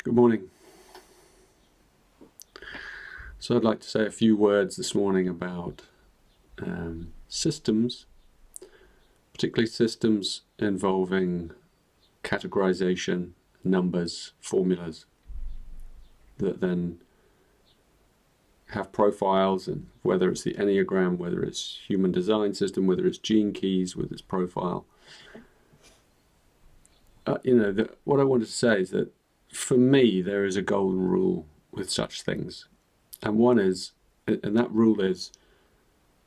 Good morning. So I'd like to say a few words this morning about systems, particularly systems involving categorization, numbers, formulas that then have profiles, and whether it's the Enneagram, whether it's human design system, whether it's gene keys with its profile. What I wanted to say is that for me, there is a golden rule with such things. And that rule is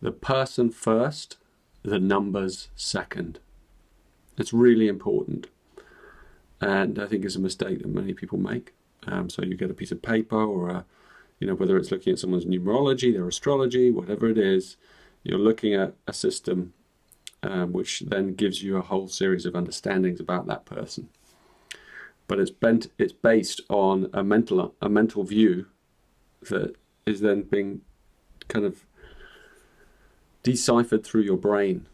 the person first, the numbers second. It's really important. And I think it's a mistake that many people make. So you get a piece of paper or whether it's looking at someone's numerology, their astrology, whatever it is, you're looking at a system which then gives you a whole series of understandings about that person. But it's based on a mental view that is then being kind of deciphered through your brain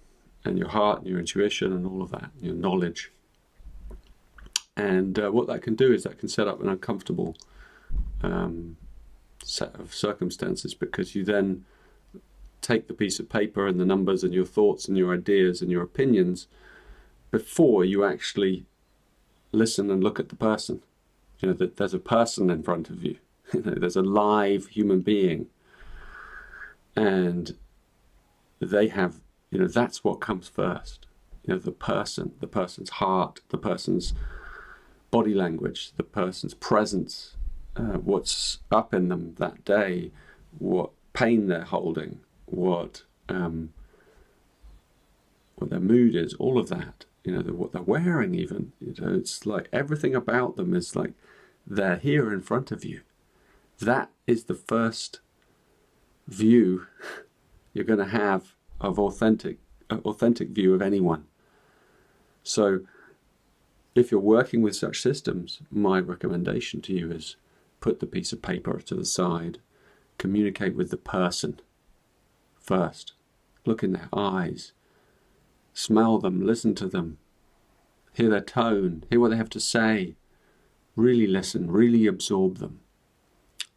and your heart and your intuition and all of that, your knowledge. And what that can do is that can set up an uncomfortable set of circumstances, because you then take the piece of paper and the numbers and your thoughts and your ideas and your opinions before you actually listen and look at the person. That there's a person in front of you. There's a live human being, and they have, that's what comes first. The person's heart, the person's body language, the person's presence, what's up in them that day, what pain they're holding, what their mood is, all of that. What they're wearing even. It's like everything about them is like they're here in front of you. That is the first view you're going to have of authentic view of anyone. So if you're working with such systems, my recommendation to you is put the piece of paper to the side, communicate with the person first, look in their eyes, smell them, listen to them, hear their tone, hear what they have to say, really listen, really absorb them.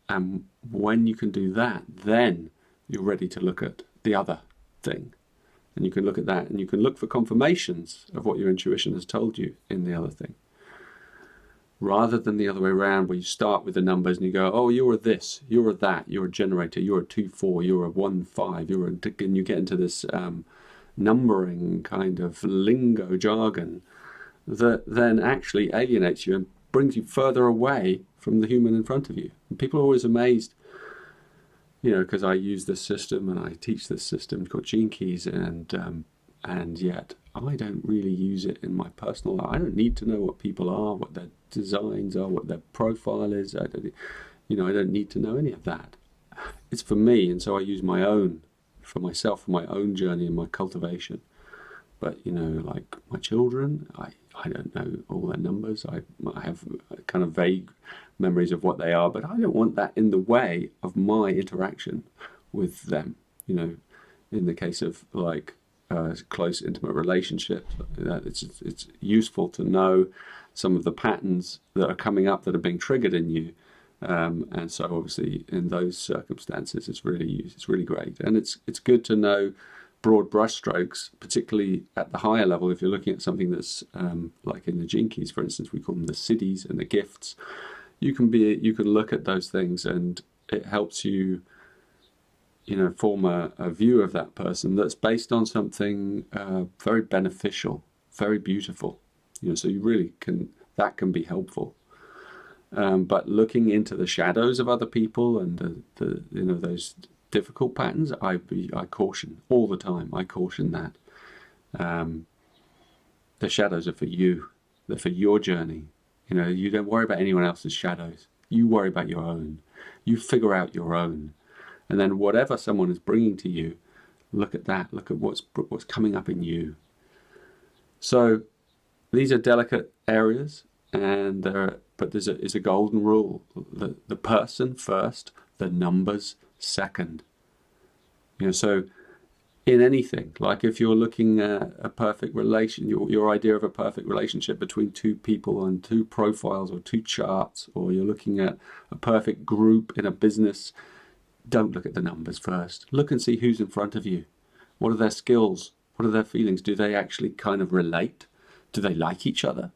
And when you can do that, then you're ready to look at the other thing. And you can look at that, and you can look for confirmations of what your intuition has told you in the other thing. Rather than the other way around, where you start with the numbers and you go, oh, you're a this, you're a that, you're a generator, you're a 2-4, you're a 1-5, and you get into this numbering kind of lingo jargon that then actually alienates you and brings you further away from the human in front of you. And people are always amazed, because I use this system and I teach this system called Gene Keys, and yet I don't really use it in my personal life. I don't need to know what people are, what their designs are, what their profile is. I don't need to know any of that. It's for me, and so I use my own, for myself, for my own journey and my cultivation. But like my children, I don't know all their numbers. I have kind of vague memories of what they are, but I don't want that in the way of my interaction with them. In the case of like close, intimate relationships, it's useful to know some of the patterns that are coming up that are being triggered in you. And so obviously in those circumstances, it's really great. And it's good to know broad brushstrokes, particularly at the higher level. If you're looking at something that's like in the Gene Keys, for instance, we call them the cities and the gifts. You can look at those things, and it helps you, form a view of that person that's based on something very beneficial, very beautiful. So you really that can be helpful. But looking into the shadows of other people and the those difficult patterns, I caution all the time. I caution that the shadows are for you. They're for your journey. You don't worry about anyone else's shadows. You worry about your own. You figure out your own, and then whatever someone is bringing to you, look at that. Look at what's coming up in you. So these are delicate areas, but there's a golden rule: the person first, the numbers second. So in anything. Like if you're looking at a perfect relation, your idea of a perfect relationship between two people and two profiles or two charts, or you're looking at a perfect group in a business, don't look at the numbers first. Look and see who's in front of you. What are their skills? What are their feelings? Do they actually kind of relate? Do they like each other?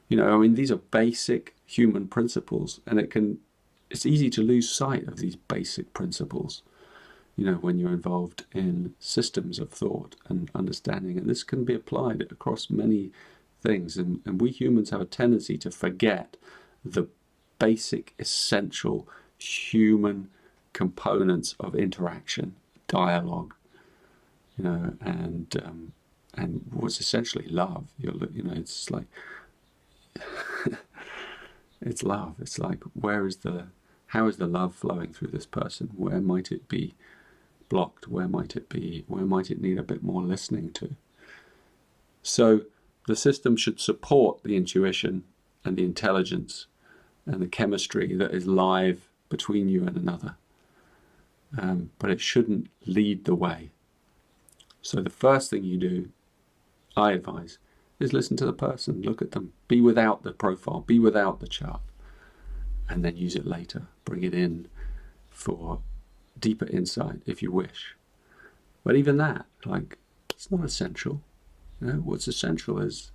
You know, I mean, these are basic human principles, and it's easy to lose sight of these basic principles, you know, when you're involved in systems of thought and understanding. And this can be applied across many things. And we humans have a tendency to forget the basic, essential human components of interaction, dialogue, you know, and what's essentially love. You know, it's like it's love. It's like, how is the love flowing through this person? Where might it be blocked? Where might it need a bit more listening to? So the system should support the intuition and the intelligence and the chemistry that is live between you and another. But it shouldn't lead the way. So the first thing you do, I advise, is listen to the person, look at them, be without the profile, be without the chart, and then use it later. Bring it in for deeper insight if you wish. But even that, like, it's not essential. You know, what's essential is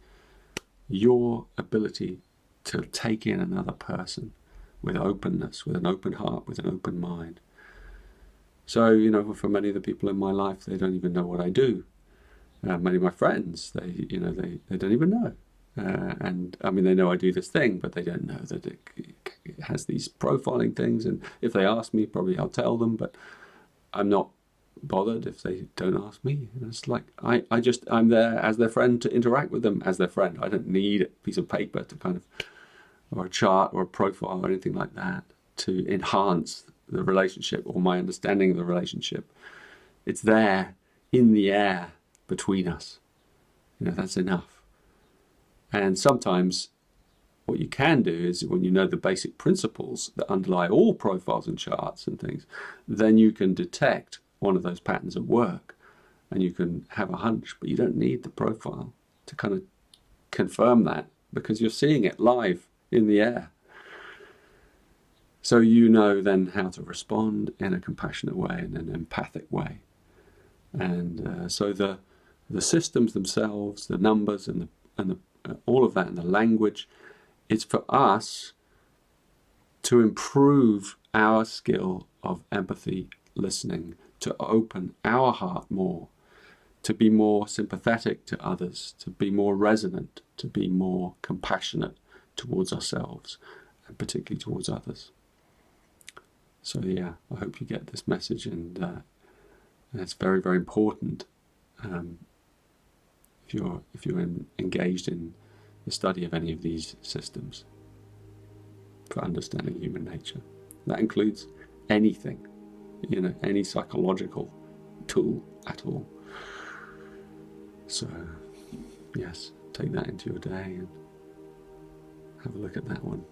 your ability to take in another person with openness, with an open heart, with an open mind. So, you know, for many of the people in my life, they don't even know what I do. Many of my friends, they don't even know. And I mean, they know I do this thing, but they don't know that it has these profiling things. And if they ask me, probably I'll tell them, but I'm not bothered if they don't ask me. And it's like, I'm there as their friend to interact with them as their friend. I don't need a piece of paper to kind of, or a chart or a profile or anything like that to enhance the relationship or my understanding of the relationship. It's there in the air between us. You know, that's enough. And sometimes what you can do is, when you know the basic principles that underlie all profiles and charts and things, then you can detect one of those patterns at work and you can have a hunch, but you don't need the profile to kind of confirm that, because you're seeing it live in the air. So you know then how to respond in a compassionate way and an empathic way. And so the systems themselves, the numbers and the all of that, and the language, it's for us to improve our skill of empathy, listening, to open our heart more, to be more sympathetic to others, to be more resonant, to be more compassionate towards ourselves, and particularly towards others. So yeah, I hope you get this message, and it's very, very important if you're engaged in the study of any of these systems for understanding human nature. That includes anything, you know, any psychological tool at all. So yes, take that into your day and have a look at that one.